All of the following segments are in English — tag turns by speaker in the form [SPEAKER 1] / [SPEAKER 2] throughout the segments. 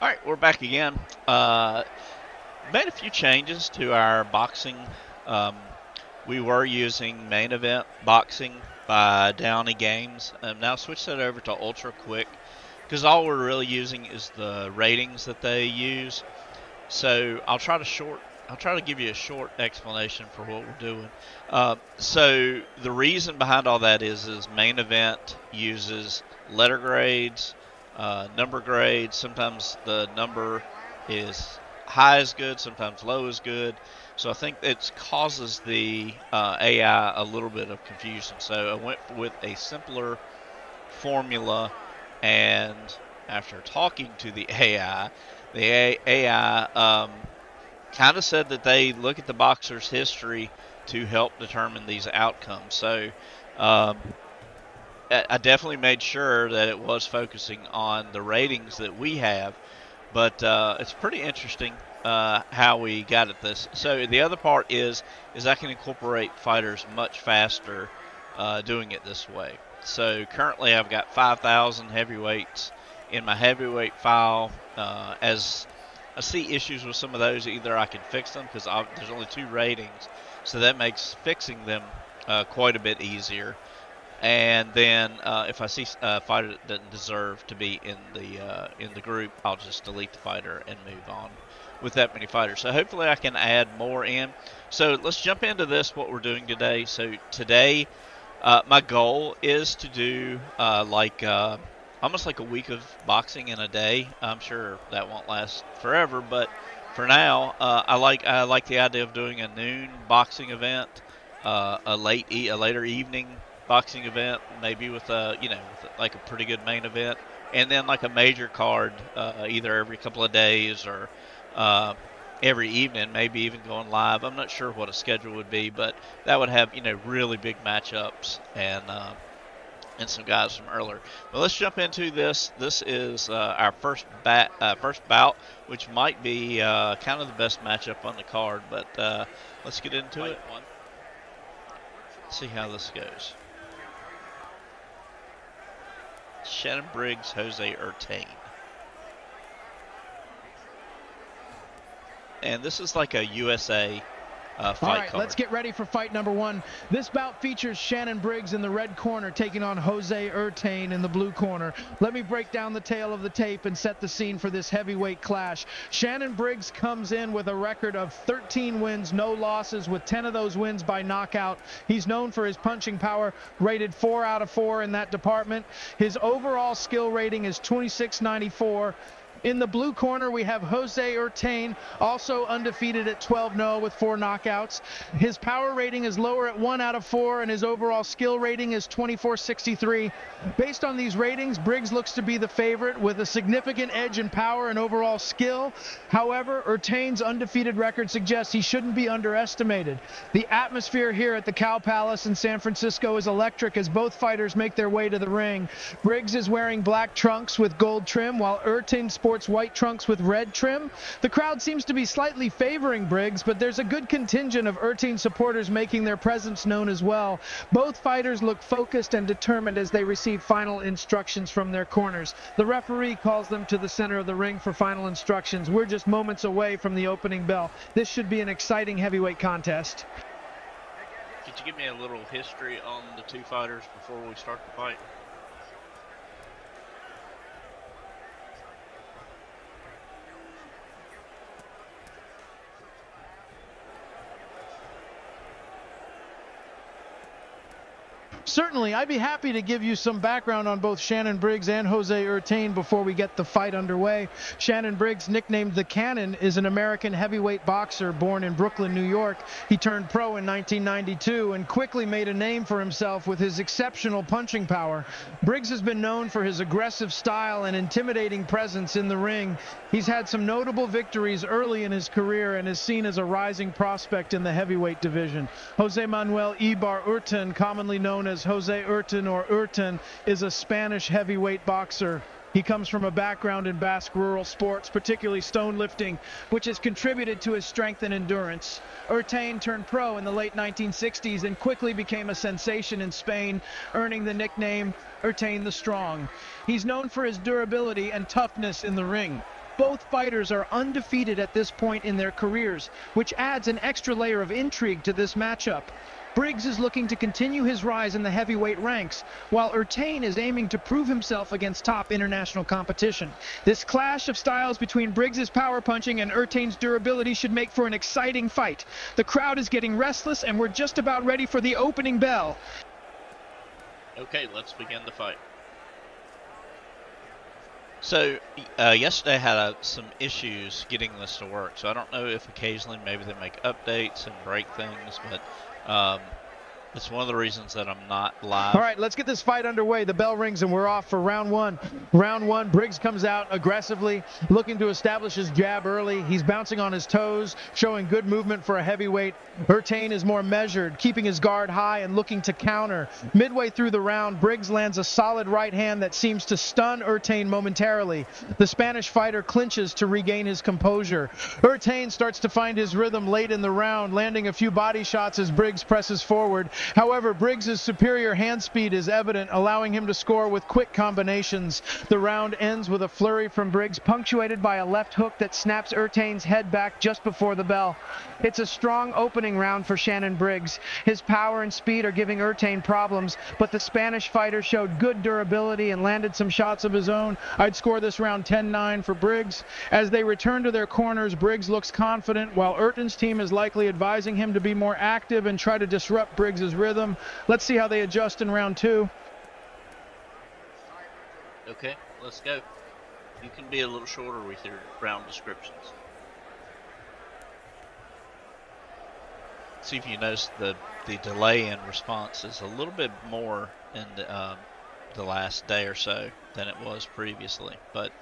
[SPEAKER 1] All right, we're back again. Made a few changes to our boxing. Um, we were using main event boxing by Downey Games. Now switched that over to Ultra Quick because all we're really using is the ratings that they use. So I'll try to give you a short explanation for what we're doing. So the reason behind all that is main event uses letter grades, number grades. Sometimes the number is high is good, sometimes low is good. So I think it causes the AI a little bit of confusion. So I went with a simpler formula, and after talking to the AI, the AI kind of said that they look at the boxer's history to help determine these outcomes. So um, I definitely made sure that it was focusing on the ratings that we have, but it's pretty interesting how we got at this. So the other part is I can incorporate fighters much faster doing it this way. So currently I've got 5,000 heavyweights in my heavyweight file. As I see issues with some of those, either I can fix them because there's only two ratings, so that makes fixing them quite a bit easier. And then if I see a fighter that doesn't deserve to be in the group, I'll just delete the fighter and move on with that many fighters. So hopefully I can add more in. So let's jump into this. What we're doing today. So today, my goal is to do almost like a week of boxing in a day. I'm sure that won't last forever, but for now, I like the idea of doing a noon boxing event, a later evening boxing event, maybe with with like a pretty good main event, and then like a major card, either every couple of days or uh, every evening, maybe even going live. I'm not sure what a schedule would be, but that would have really big matchups and some guys from earlier. But let's jump into this. This is our first bout, which might be kind of the best matchup on the card. But let's get into it. See how this goes. Shannon Briggs, Jose Urtain. And this is like a USA fight
[SPEAKER 2] All right,
[SPEAKER 1] card.
[SPEAKER 2] let's get ready for fight number one. This bout features Shannon Briggs in the red corner taking on Jose Urtain in the blue corner. Let me break down the tale of the tape and set the scene for this heavyweight clash. Shannon Briggs comes in with a record of 13 wins, no losses, with 10 of those wins by knockout. He's known for his punching power, rated 4 out of 4 in that department. His overall skill rating is 2694. In the blue corner, we have Jose Urtain, also undefeated at 12-0 with 4 knockouts. His power rating is lower at 1 out of 4, and his overall skill rating is 2463. Based on these ratings, Briggs looks to be the favorite with a significant edge in power and overall skill. However, Urtain's undefeated record suggests he shouldn't be underestimated. The atmosphere here at the Cow Palace in San Francisco is electric as both fighters make their way to the ring. Briggs is wearing black trunks with gold trim, while Urtain sports white trunks with red trim. The crowd seems to be slightly favoring Briggs, but there's a good contingent of Urtain supporters making their presence known as well. Both fighters look focused and determined as they receive final instructions from their corners. The referee calls them to the center of the ring for final instructions. We're just moments away from the opening bell. This should be an exciting heavyweight contest.
[SPEAKER 1] Could you give me a little history on the two fighters before we start the fight?
[SPEAKER 2] Certainly, I'd be happy to give you some background on both Shannon Briggs and Jose Urtain before we get the fight underway. Shannon Briggs, nicknamed the Cannon, is an American heavyweight boxer born in Brooklyn, New York. He turned pro in 1992 and quickly made a name for himself with his exceptional punching power. Briggs has been known for his aggressive style and intimidating presence in the ring. He's had some notable victories early in his career and is seen as a rising prospect in the heavyweight division. Jose Manuel Ibar Urtain, commonly known as Jose Urtain or Urtain, is a Spanish heavyweight boxer. He comes from a background in Basque rural sports, particularly stone lifting, which has contributed to his strength and endurance. Urtain turned pro in the late 1960s and quickly became a sensation in Spain, earning the nickname Urtain the Strong. He's known for his durability and toughness in the ring. Both fighters are undefeated at this point in their careers, which adds an extra layer of intrigue to this matchup. Briggs is looking to continue his rise in the heavyweight ranks, while Ertain is aiming to prove himself against top international competition. This clash of styles between Briggs' power punching and Ertain's durability should make for an exciting fight. The crowd is getting restless, and we're just about ready for the opening bell.
[SPEAKER 1] Okay, let's begin the fight. So, yesterday I had some issues getting this to work, so I don't know if occasionally maybe they make updates and break things, but it's one of the reasons that I'm not live.
[SPEAKER 2] All right, let's get this fight underway. The bell rings and we're off for round one. Round one, Briggs comes out aggressively, looking to establish his jab early. He's bouncing on his toes, showing good movement for a heavyweight. Ertain is more measured, keeping his guard high and looking to counter. Midway through the round, Briggs lands a solid right hand that seems to stun Ertain momentarily. The Spanish fighter clinches to regain his composure. Ertain starts to find his rhythm late in the round, landing a few body shots as Briggs presses forward. However, Briggs' superior hand speed is evident, allowing him to score with quick combinations. The round ends with a flurry from Briggs, punctuated by a left hook that snaps Ertain's head back just before the bell. It's a strong opening round for Shannon Briggs. His power and speed are giving Ertain problems, but the Spanish fighter showed good durability and landed some shots of his own. I'd score this round 10-9 for Briggs. As they return to their corners, Briggs looks confident, while Ertain's team is likely advising him to be more active and try to disrupt Briggs' rhythm. Let's see how they adjust in round two.
[SPEAKER 1] Okay, let's go. You can be a little shorter with your round descriptions. See if you notice the delay in response is a little bit more in the last day or so than it was previously. But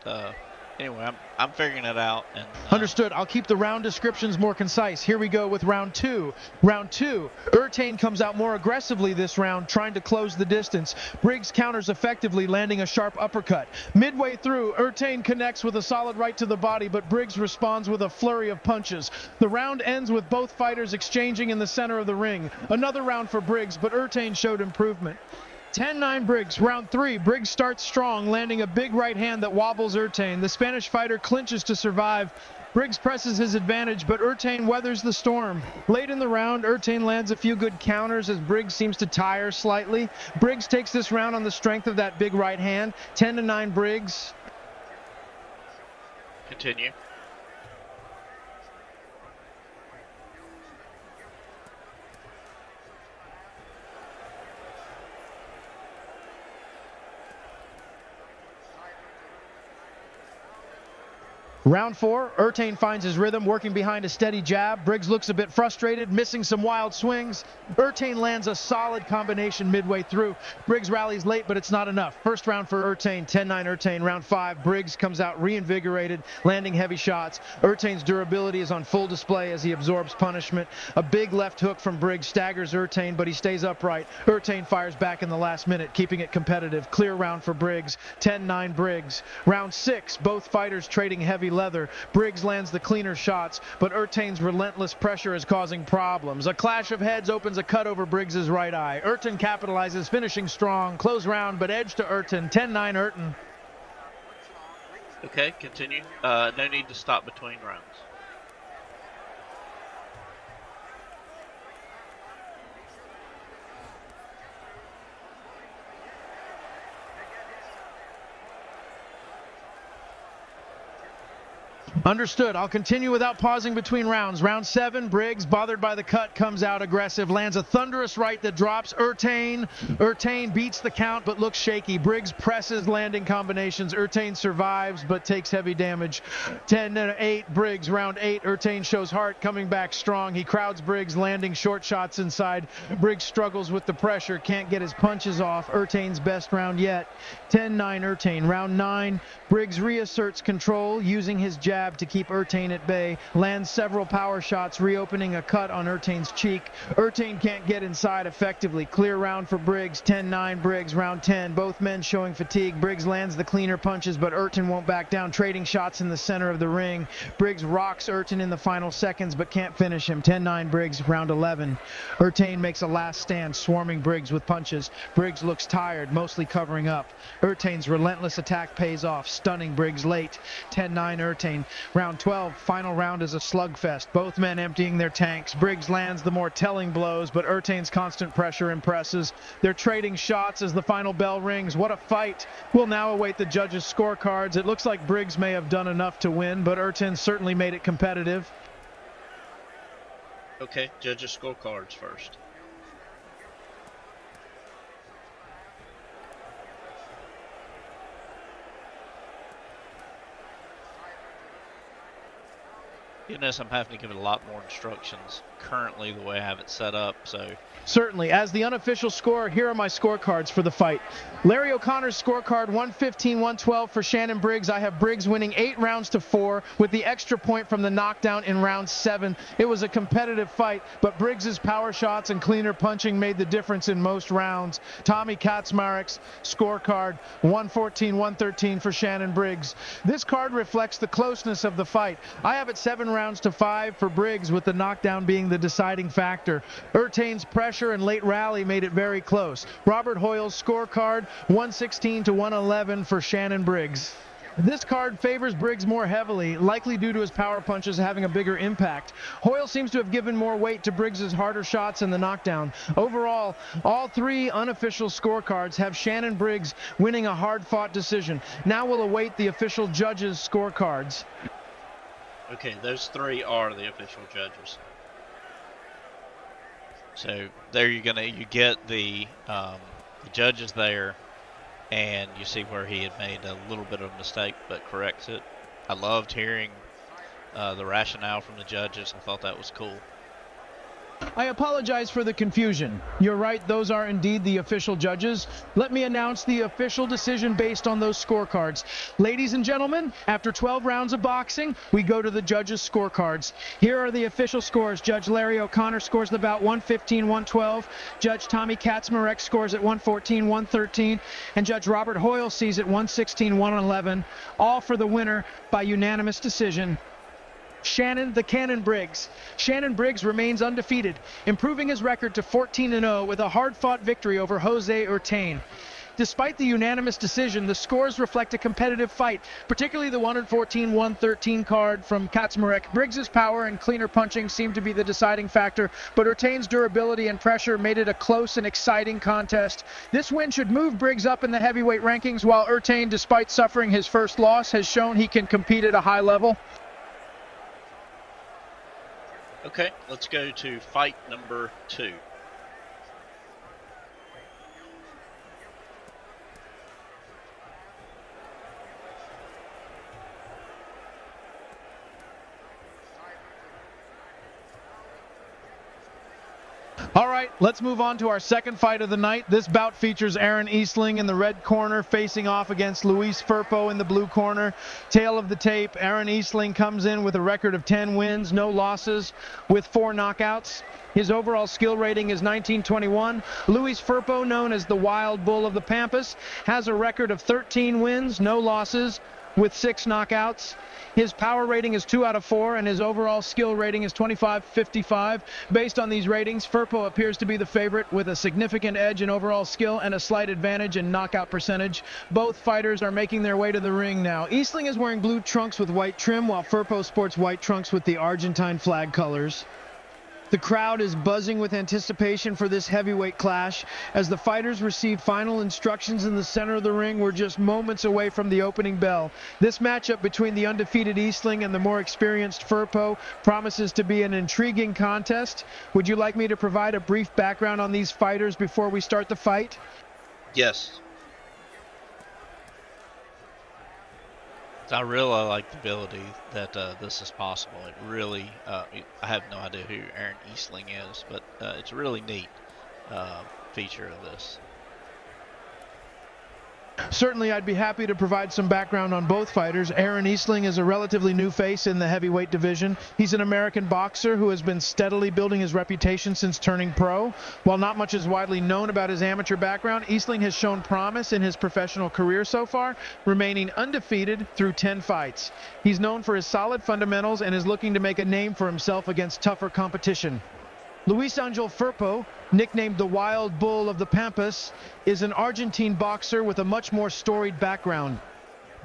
[SPEAKER 1] anyway, I'm figuring it out. And
[SPEAKER 2] Understood. I'll keep the round descriptions more concise. Here we go with round two. Round two. Ertain comes out more aggressively this round, trying to close the distance. Briggs counters effectively, landing a sharp uppercut. Midway through, Ertain connects with a solid right to the body, but Briggs responds with a flurry of punches. The round ends with both fighters exchanging in the center of the ring. Another round for Briggs, but Ertain showed improvement. 10-9 Briggs. Round three. Briggs starts strong, landing a big right hand that wobbles Ertain. The Spanish fighter clinches to survive. Briggs presses his advantage, but Ertain weathers the storm. Late in the round, Ertain lands a few good counters as Briggs seems to tire slightly. Briggs takes this round on the strength of that big right hand. 10-9 Briggs.
[SPEAKER 1] Continue.
[SPEAKER 2] Round four, Ertain finds his rhythm, working behind a steady jab. Briggs looks a bit frustrated, missing some wild swings. Ertain lands a solid combination midway through. Briggs rallies late, but it's not enough. First round for Ertain, 10-9 Ertain. Round five, Briggs comes out reinvigorated, landing heavy shots. Ertain's durability is on full display as he absorbs punishment. A big left hook from Briggs staggers Ertain, but he stays upright. Ertain fires back in the last minute, keeping it competitive. Clear round for Briggs, 10-9 Briggs. Round six, both fighters trading heavy leather. Briggs lands the cleaner shots, but Ertain's relentless pressure is causing problems. A clash of heads opens a cut over Briggs' right eye. Ertain capitalizes, finishing strong. Close round, but edge to Ertain. 10-9 Ertain.
[SPEAKER 1] Okay, continue. No need to stop between rounds.
[SPEAKER 2] Understood. I'll continue without pausing between rounds. Round seven, Briggs, bothered by the cut, comes out aggressive, lands a thunderous right that drops Ertain. Ertain beats the count but looks shaky. Briggs presses landing combinations. Ertain survives but takes heavy damage. 10-8 Briggs. Round eight, Ertain shows heart, coming back strong. He crowds Briggs, landing short shots inside. Briggs struggles with the pressure, can't get his punches off. Ertain's best round yet. 10-9 Ertain. Round nine, Briggs reasserts control using his jab jab to keep Ertain at bay, lands several power shots, reopening a cut on Ertain's cheek. Ertain can't get inside effectively. Clear round for Briggs, 10-9 Briggs, round 10. Both men showing fatigue. Briggs lands the cleaner punches, but Ertain won't back down, trading shots in the center of the ring. Briggs rocks Ertain in the final seconds, but can't finish him. 10-9 Briggs, round 11. Ertain makes a last stand, swarming Briggs with punches. Briggs looks tired, mostly covering up. Ertain's relentless attack pays off, stunning Briggs late. 10-9 Ertain. Round 12, final round is a slugfest. Both men emptying their tanks. Briggs lands the more telling blows, but Ertain's constant pressure impresses. They're trading shots as the final bell rings. What a fight. We'll now await the judges' scorecards. It looks like Briggs may have done enough to win, but Ertain certainly made it competitive.
[SPEAKER 1] Okay, judges' scorecards first. Goodness, I'm having to give it a lot more instructions currently the way I have it set up, so.
[SPEAKER 2] Certainly. As the unofficial score, here are my scorecards for the fight. Larry O'Connor's scorecard, 115-112 for Shannon Briggs. I have Briggs winning 8 rounds to 4 with the extra point from the knockdown in round 7. It was a competitive fight, but Briggs's power shots and cleaner punching made the difference in most rounds. Tommy Kaczmarek's scorecard, 114-113 for Shannon Briggs. This card reflects the closeness of the fight. I have it 7 rounds to 5 for Briggs, with the knockdown being the deciding factor. Ertain's pressure and late rally made it very close. Robert Hoyle's scorecard, 116-111 for Shannon Briggs. This card favors Briggs more heavily, likely due to his power punches having a bigger impact. Hoyle seems to have given more weight to Briggs' harder shots in the knockdown. Overall, all 3 unofficial scorecards have Shannon Briggs winning a hard-fought decision. Now we'll await the official judges' scorecards.
[SPEAKER 1] Okay, those 3 are the official judges. So there you get the judges there, and you see where he had made a little bit of a mistake, but corrects it. I loved hearing the rationale from the judges. I thought that was cool.
[SPEAKER 2] I apologize for the confusion. You're right, those are indeed the official judges. Let me announce the official decision based on those scorecards. Ladies and gentlemen, after 12 rounds of boxing, we go to the judges' scorecards. Here are the official scores. Judge Larry O'Connor scores the bout 115-112. Judge Tommy Kaczmarek scores at 114-113. And Judge Robert Hoyle sees at 116-111. All for the winner by unanimous decision. Shannon the Cannon Briggs. Shannon Briggs remains undefeated, improving his record to 14-0 with a hard-fought victory over Jose Ertain. Despite the unanimous decision, the scores reflect a competitive fight, particularly the 114-113 card from Kaczmarek. Briggs' power and cleaner punching seemed to be the deciding factor, but Ertain's durability and pressure made it a close and exciting contest. This win should move Briggs up in the heavyweight rankings, while Ertain, despite suffering his first loss, has shown he can compete at a high level.
[SPEAKER 1] Okay, let's go to fight number 2.
[SPEAKER 2] All right, let's move on to our second fight of the night. This bout features Aaron Eastling in the red corner facing off against Luis Firpo in the blue corner. Tail of the tape, Aaron Eastling comes in with a record of 10 wins, no losses, with 4 knockouts. His overall skill rating is 1921. Luis Firpo, known as the Wild Bull of the Pampas, has a record of 13 wins, no losses, with 6 knockouts. His power rating is 2 out of 4, and his overall skill rating is 25-55. Based on these ratings, Firpo appears to be the favorite with a significant edge in overall skill and a slight advantage in knockout percentage. Both fighters are making their way to the ring now. Eastling is wearing blue trunks with white trim, while Firpo sports white trunks with the Argentine flag colors. The crowd is buzzing with anticipation for this heavyweight clash. As the fighters receive final instructions in the center of the ring, we're just moments away from the opening bell. This matchup between the undefeated Eastling and the more experienced Firpo promises to be an intriguing contest. Would you like me to provide a brief background on these fighters before we start the fight?
[SPEAKER 1] Yes. I really like the ability that this is possible. It really, I have no idea who Aaron Eastling is, but it's a really neat feature of this.
[SPEAKER 2] Certainly, I'd be happy to provide some background on both fighters. Aaron Eastling is a relatively new face in the heavyweight division. He's an American boxer who has been steadily building his reputation since turning pro. While not much is widely known about his amateur background, Eastling has shown promise in his professional career so far, remaining undefeated through 10 fights. He's known for his solid fundamentals and is looking to make a name for himself against tougher competition. Luis Angel Firpo, nicknamed the Wild Bull of the Pampas, is an Argentine boxer with a much more storied background.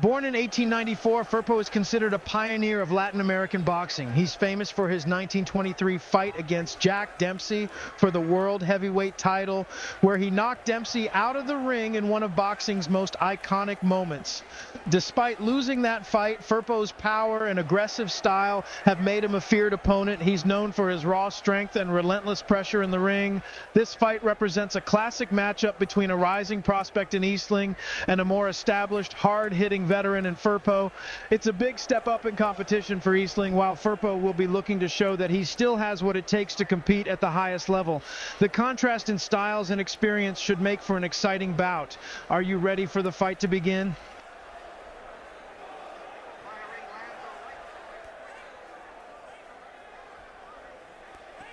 [SPEAKER 2] Born in 1894, Firpo is considered a pioneer of Latin American boxing. He's famous for his 1923 fight against Jack Dempsey for the world heavyweight title, where he knocked Dempsey out of the ring in one of boxing's most iconic moments. Despite losing that fight, Firpo's power and aggressive style have made him a feared opponent. He's known for his raw strength and relentless pressure in the ring. This fight represents a classic matchup between a rising prospect in Eastling and a more established, hard-hitting veteran in Firpo. It's a big step up in competition for Eastling, while Firpo will be looking to show that he still has what it takes to compete at the highest level. The contrast in styles and experience should make for an exciting bout. Are you ready for the fight to begin?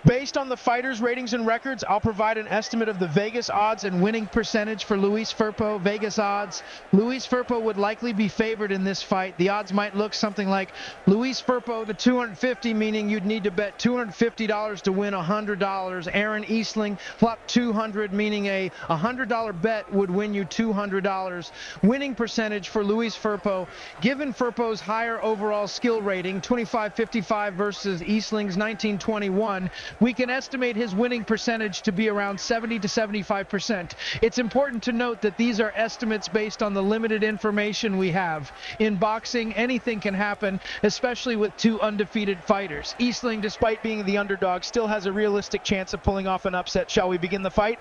[SPEAKER 2] Based on the fighters' ratings and records, I'll provide an estimate of the Vegas odds and winning percentage for Luis Firpo. Vegas odds. Luis Firpo would likely be favored in this fight. The odds might look something like Luis Firpo to 250, meaning you'd need to bet $250 to win $100. Aaron Eastling plus 200, meaning a $100 bet would win you $200. Winning percentage for Luis Firpo, given Firpo's higher overall skill rating, 25-55 versus Eastling's 19-21, we can estimate his winning percentage to be around 70 to 75%. It's important to note that these are estimates based on the limited information we have. In boxing, anything can happen, especially with two undefeated fighters. Eastling, despite being the underdog, still has a realistic chance of pulling off an upset. Shall we begin the fight?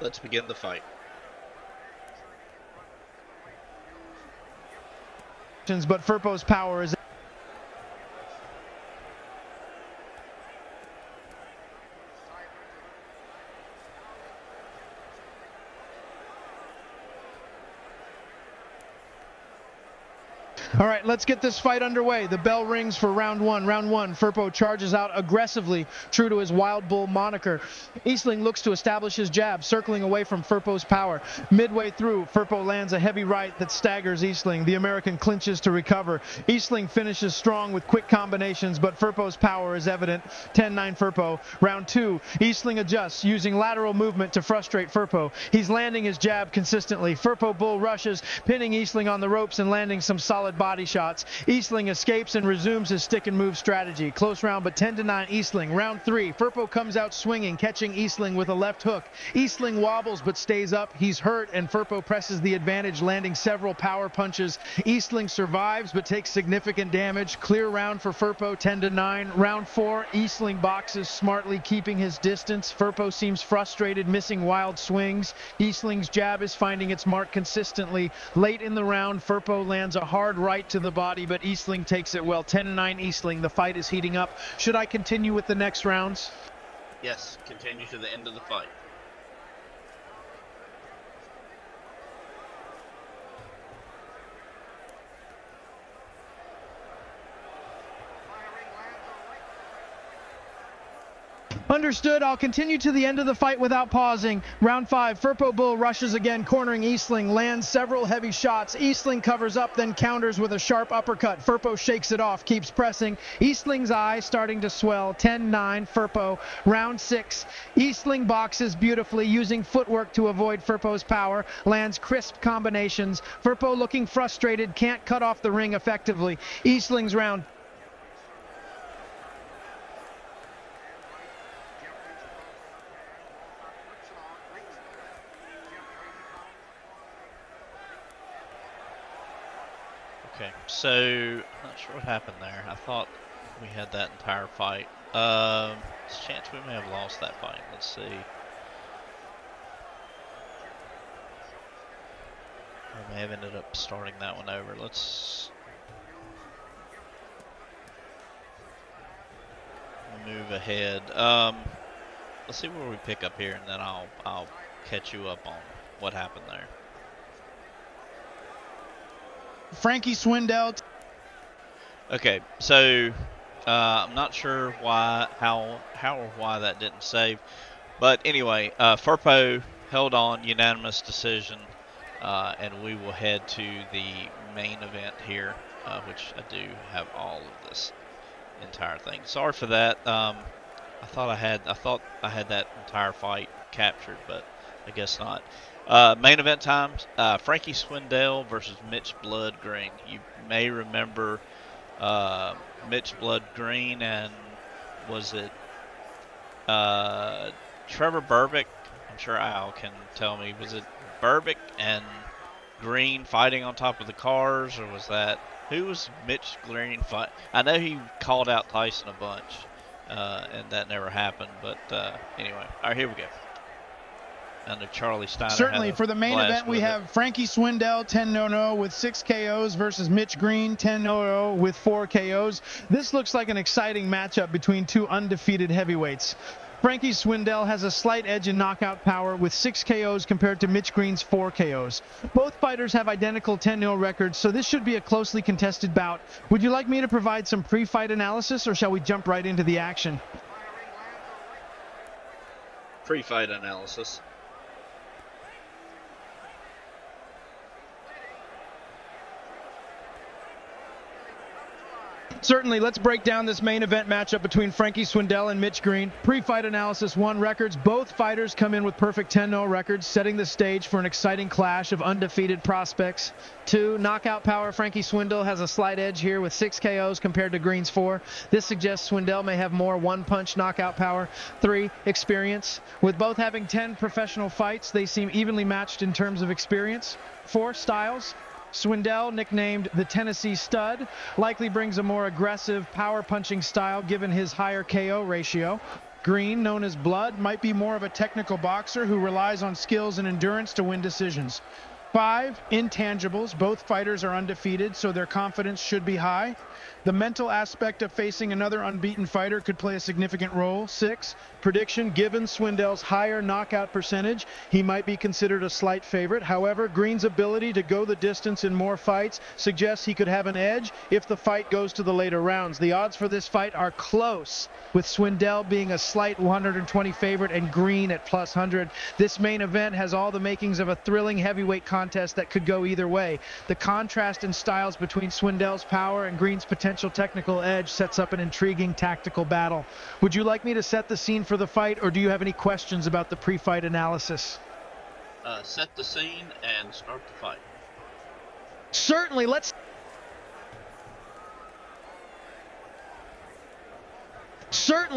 [SPEAKER 1] Let's begin the fight.
[SPEAKER 2] But Firpo's power is all right, let's get this fight underway. The bell rings for round one. Round one, Firpo charges out aggressively, true to his Wild Bull moniker. Eastling looks to establish his jab, circling away from Firpo's power. Midway through, Firpo lands a heavy right that staggers Eastling. The American clinches to recover. Eastling finishes strong with quick combinations, but Firpo's power is evident. 10-9 Firpo. Round two, Eastling adjusts, using lateral movement to frustrate Firpo. He's landing his jab consistently. Firpo bull rushes, pinning Eastling on the ropes and landing some solid body shots. Eastling escapes and resumes his stick and move strategy. Close round, but 10-9 Eastling. Round three, Firpo comes out swinging, catching Eastling with a left hook. Eastling wobbles but stays up. He's hurt, and Firpo presses the advantage, landing several power punches. Eastling survives but takes significant damage. Clear round for Firpo, 10-9. Round four, Eastling boxes smartly, keeping his distance. Firpo seems frustrated, missing wild swings. Eastling's jab is finding its mark consistently. Late in the round, Firpo lands a hard right to the body, but Eastling takes it well. 10-9 Eastling. The fight is heating up. Should I continue with the next rounds?
[SPEAKER 1] Yes, continue to the end of the fight.
[SPEAKER 2] Understood. I'll continue to the end of the fight without pausing. Round five, Firpo Bull rushes again, cornering Eastling, lands several heavy shots. Eastling covers up, then counters with a sharp uppercut. Firpo shakes it off, keeps pressing. Eastling's eye starting to swell. 10-9 Firpo. Round six, Eastling boxes beautifully, using footwork to avoid Firpo's power, lands crisp combinations. Firpo looking frustrated, can't cut off the ring effectively. Eastling's round.
[SPEAKER 1] Okay, so not sure what happened there. I thought we had that entire fight. There's a chance we may have lost that fight. Let's see. We may have ended up starting that one over. Let's move ahead. Let's see where we pick up here, and then I'll catch you up on what happened there.
[SPEAKER 2] Frankie Swindell.
[SPEAKER 1] Okay, so I'm not sure how or why that didn't save, but anyway, Furpo held on, unanimous decision, and we will head to the main event here, which I do have all of this entire thing. Sorry for that. I thought I had that entire fight captured, but I guess not. Main event times: Frankie Swindell versus Mitch Blood Green. You may remember uh, Mitch Blood Green and was it Trevor Burbick? I'm sure Al can tell me. Was it Burbick and Green fighting on top of the cars, or was that who was Mitch Green fight? I know he called out Tyson a bunch, and that never happened. But anyway, all right, here we go. I know Charlie Steiner.
[SPEAKER 2] Certainly, for the main event, we have Frankie Swindell 10-0 with 6 KOs versus Mitch Green 10-0 with 4 KOs. This looks like an exciting matchup between two undefeated heavyweights. Frankie Swindell has a slight edge in knockout power with 6 KOs compared to Mitch Green's 4 KOs. Both fighters have identical 10-0 records, so this should be a closely contested bout. Would you like me to provide some pre-fight analysis, or shall we jump right into the action?
[SPEAKER 1] Pre-fight analysis.
[SPEAKER 2] Certainly, let's break down this main event matchup between Frankie Swindell and Mitch Green. Pre-fight analysis 1 records. Both fighters come in with perfect 10-0 records, setting the stage for an exciting clash of undefeated prospects. 2, knockout power. Frankie Swindell has a slight edge here with 6 KOs compared to Green's 4. This suggests Swindell may have more one-punch knockout power. 3, experience. With both having 10 professional fights, they seem evenly matched in terms of experience. 4, styles. Swindell, nicknamed the Tennessee Stud, likely brings a more aggressive, power-punching style given his higher KO ratio. Green, known as Blood, might be more of a technical boxer who relies on skills and endurance to win decisions. 5, intangibles. Both fighters are undefeated, so their confidence should be high. The mental aspect of facing another unbeaten fighter could play a significant role. 6, prediction. Given Swindell's higher knockout percentage, he might be considered a slight favorite. However, Green's ability to go the distance in more fights suggests he could have an edge if the fight goes to the later rounds. The odds for this fight are close, with Swindell being a slight 120 favorite and Green at plus 100. This main event has all the makings of a thrilling heavyweight contest that could go either way. The contrast in styles between Swindell's power and Green's potential technical edge sets up an intriguing tactical battle. Would you like me to set the scene for the fight, or do you have any questions about the pre-fight analysis?
[SPEAKER 1] Set the scene and start the fight.
[SPEAKER 2] Certainly,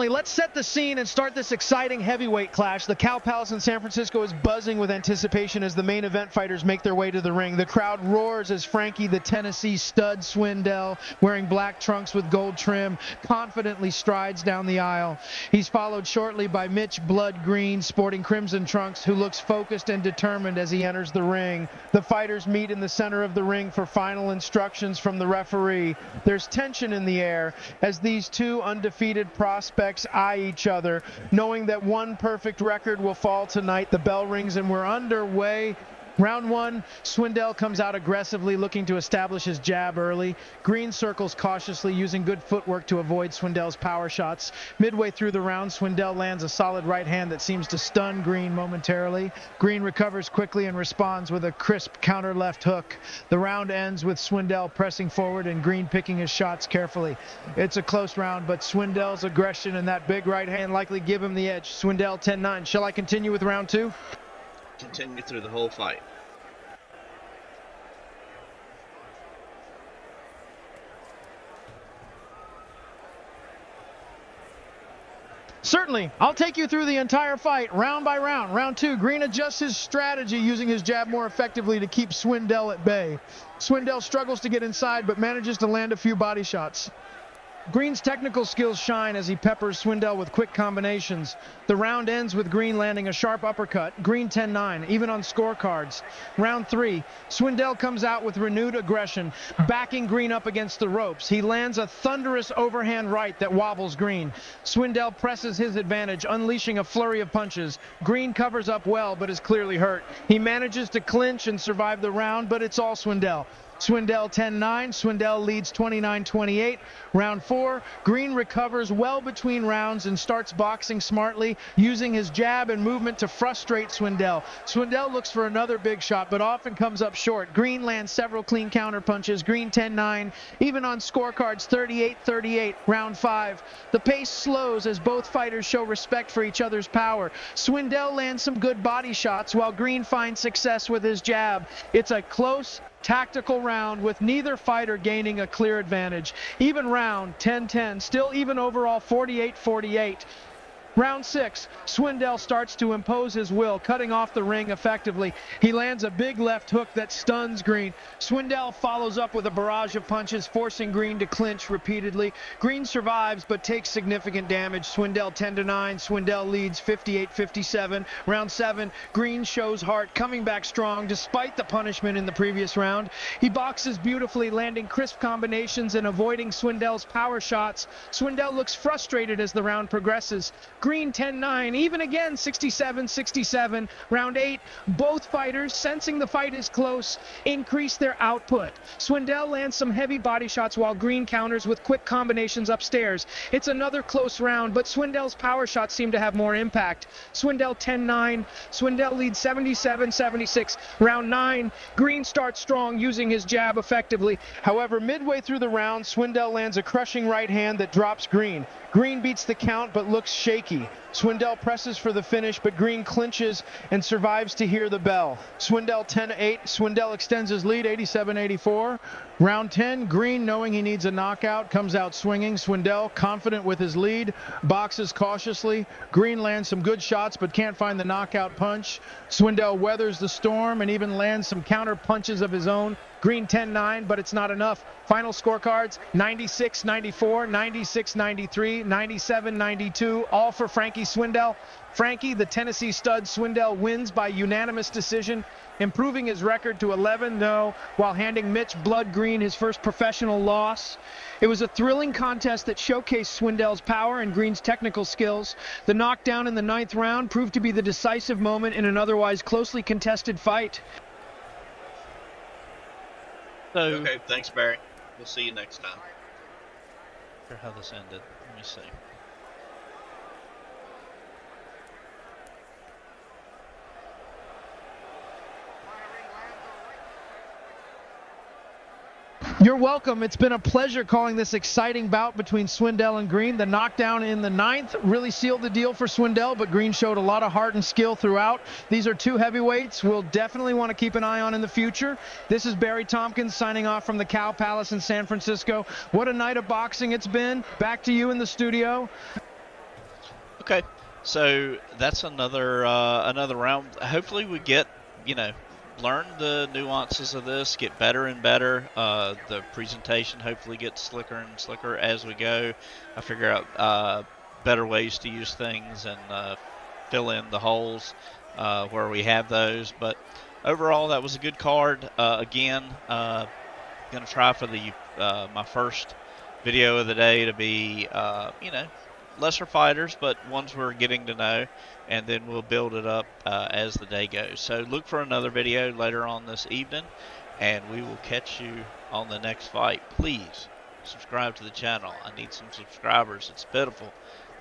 [SPEAKER 2] let's set the scene and start this exciting heavyweight clash. The Cow Palace in San Francisco is buzzing with anticipation as the main event fighters make their way to the ring. The crowd roars as Frankie, the Tennessee Stud Swindell, wearing black trunks with gold trim, confidently strides down the aisle. He's followed shortly by Mitch Blood Green, sporting crimson trunks, who looks focused and determined as he enters the ring. The fighters meet in the center of the ring for final instructions from the referee. There's tension in the air as these two undefeated prospects eye each other, knowing that one perfect record will fall tonight. The bell rings and we're underway. Round 1, Swindell comes out aggressively, looking to establish his jab early. Green circles cautiously, using good footwork to avoid Swindell's power shots. Midway through the round, Swindell lands a solid right hand that seems to stun Green momentarily. Green recovers quickly and responds with a crisp counter left hook. The round ends with Swindell pressing forward and Green picking his shots carefully. It's a close round, but Swindell's aggression and that big right hand likely give him the edge. Swindell 10-9. Shall I continue with round 2?
[SPEAKER 1] Continue through the whole fight.
[SPEAKER 2] Certainly. I'll take you through the entire fight, round by round. Round 2, Green adjusts his strategy, using his jab more effectively to keep Swindell at bay. Swindell struggles to get inside, but manages to land a few body shots. Green's technical skills shine as he peppers Swindell with quick combinations. The round ends with Green landing a sharp uppercut. Green 10-9, even on scorecards. Round 3, Swindell comes out with renewed aggression, backing Green up against the ropes. He lands a thunderous overhand right that wobbles Green. Swindell presses his advantage, unleashing a flurry of punches. Green covers up well, but is clearly hurt. He manages to clinch and survive the round, but it's all Swindell. Swindell 10-9. Swindell leads 29-28. Round 4, Green recovers well between rounds and starts boxing smartly, using his jab and movement to frustrate Swindell. Swindell looks for another big shot, but often comes up short. Green lands several clean counter punches. Green 10-9, even on scorecards 38-38. Round 5, the pace slows as both fighters show respect for each other's power. Swindell lands some good body shots while Green finds success with his jab. It's a close, tactical round with neither fighter gaining a clear advantage. Even round 10-10, still even overall 48-48. Round 6, Swindell starts to impose his will, cutting off the ring effectively. He lands a big left hook that stuns Green. Swindell follows up with a barrage of punches, forcing Green to clinch repeatedly. Green survives but takes significant damage. Swindell 10-9. Swindell leads 58-57. Round 7, Green shows heart, coming back strong despite the punishment in the previous round. He boxes beautifully, landing crisp combinations and avoiding Swindell's power shots. Swindell looks frustrated as the round progresses. Green 10-9, even again 67-67. Round 8, both fighters, sensing the fight is close, increase their output. Swindell lands some heavy body shots while Green counters with quick combinations upstairs. It's another close round, but Swindell's power shots seem to have more impact. Swindell 10-9. Swindell leads 77-76. Round 9, Green starts strong, using his jab effectively. However, midway through the round, Swindell lands a crushing right hand that drops Green. Green beats the count but looks shaky. Swindell presses for the finish, but Green clinches and survives to hear the bell. Swindell 10-8. Swindell extends his lead 87-84. Round 10, Green, knowing he needs a knockout, comes out swinging. Swindell, confident with his lead, boxes cautiously. Green lands some good shots but can't find the knockout punch. Swindell weathers the storm and even lands some counter punches of his own. Green 10-9, but it's not enough. Final scorecards 96-94, 96-93, 97-92, all for Frankie Swindell. Frankie, the Tennessee stud Swindell, wins by unanimous decision, improving his record to 11-0 while handing Mitch Blood Green his first professional loss. It was a thrilling contest that showcased Swindell's power and Green's technical skills. The knockdown in the 9th round proved to be the decisive moment in an otherwise closely contested fight.
[SPEAKER 1] So, okay, thanks, Barry. We'll see you next time. Sure how this ended. Let me see.
[SPEAKER 2] You're welcome. It's been a pleasure calling this exciting bout between Swindell and Green. The knockdown in the 9th really sealed the deal for Swindell, but Green showed a lot of heart and skill throughout. These are two heavyweights we'll definitely want to keep an eye on in the future. This is Barry Tompkins signing off from the Cow Palace in San Francisco. What a night of boxing it's been. Back to you in the studio.
[SPEAKER 1] Okay, so that's another round. Hopefully we get, learn the nuances of this, get better and better. The presentation hopefully gets slicker and slicker as we go. I figure out better ways to use things and fill in the holes where we have those. But overall, that was a good card. Again, going to try for the my first video of the day to be, lesser fighters, but ones we're getting to know, and then we'll build it up as the day goes. So look for another video later on this evening, and we will catch you on the next fight. Please subscribe to the channel. I need some subscribers. It's pitiful.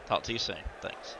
[SPEAKER 1] Talk to you soon. Thanks.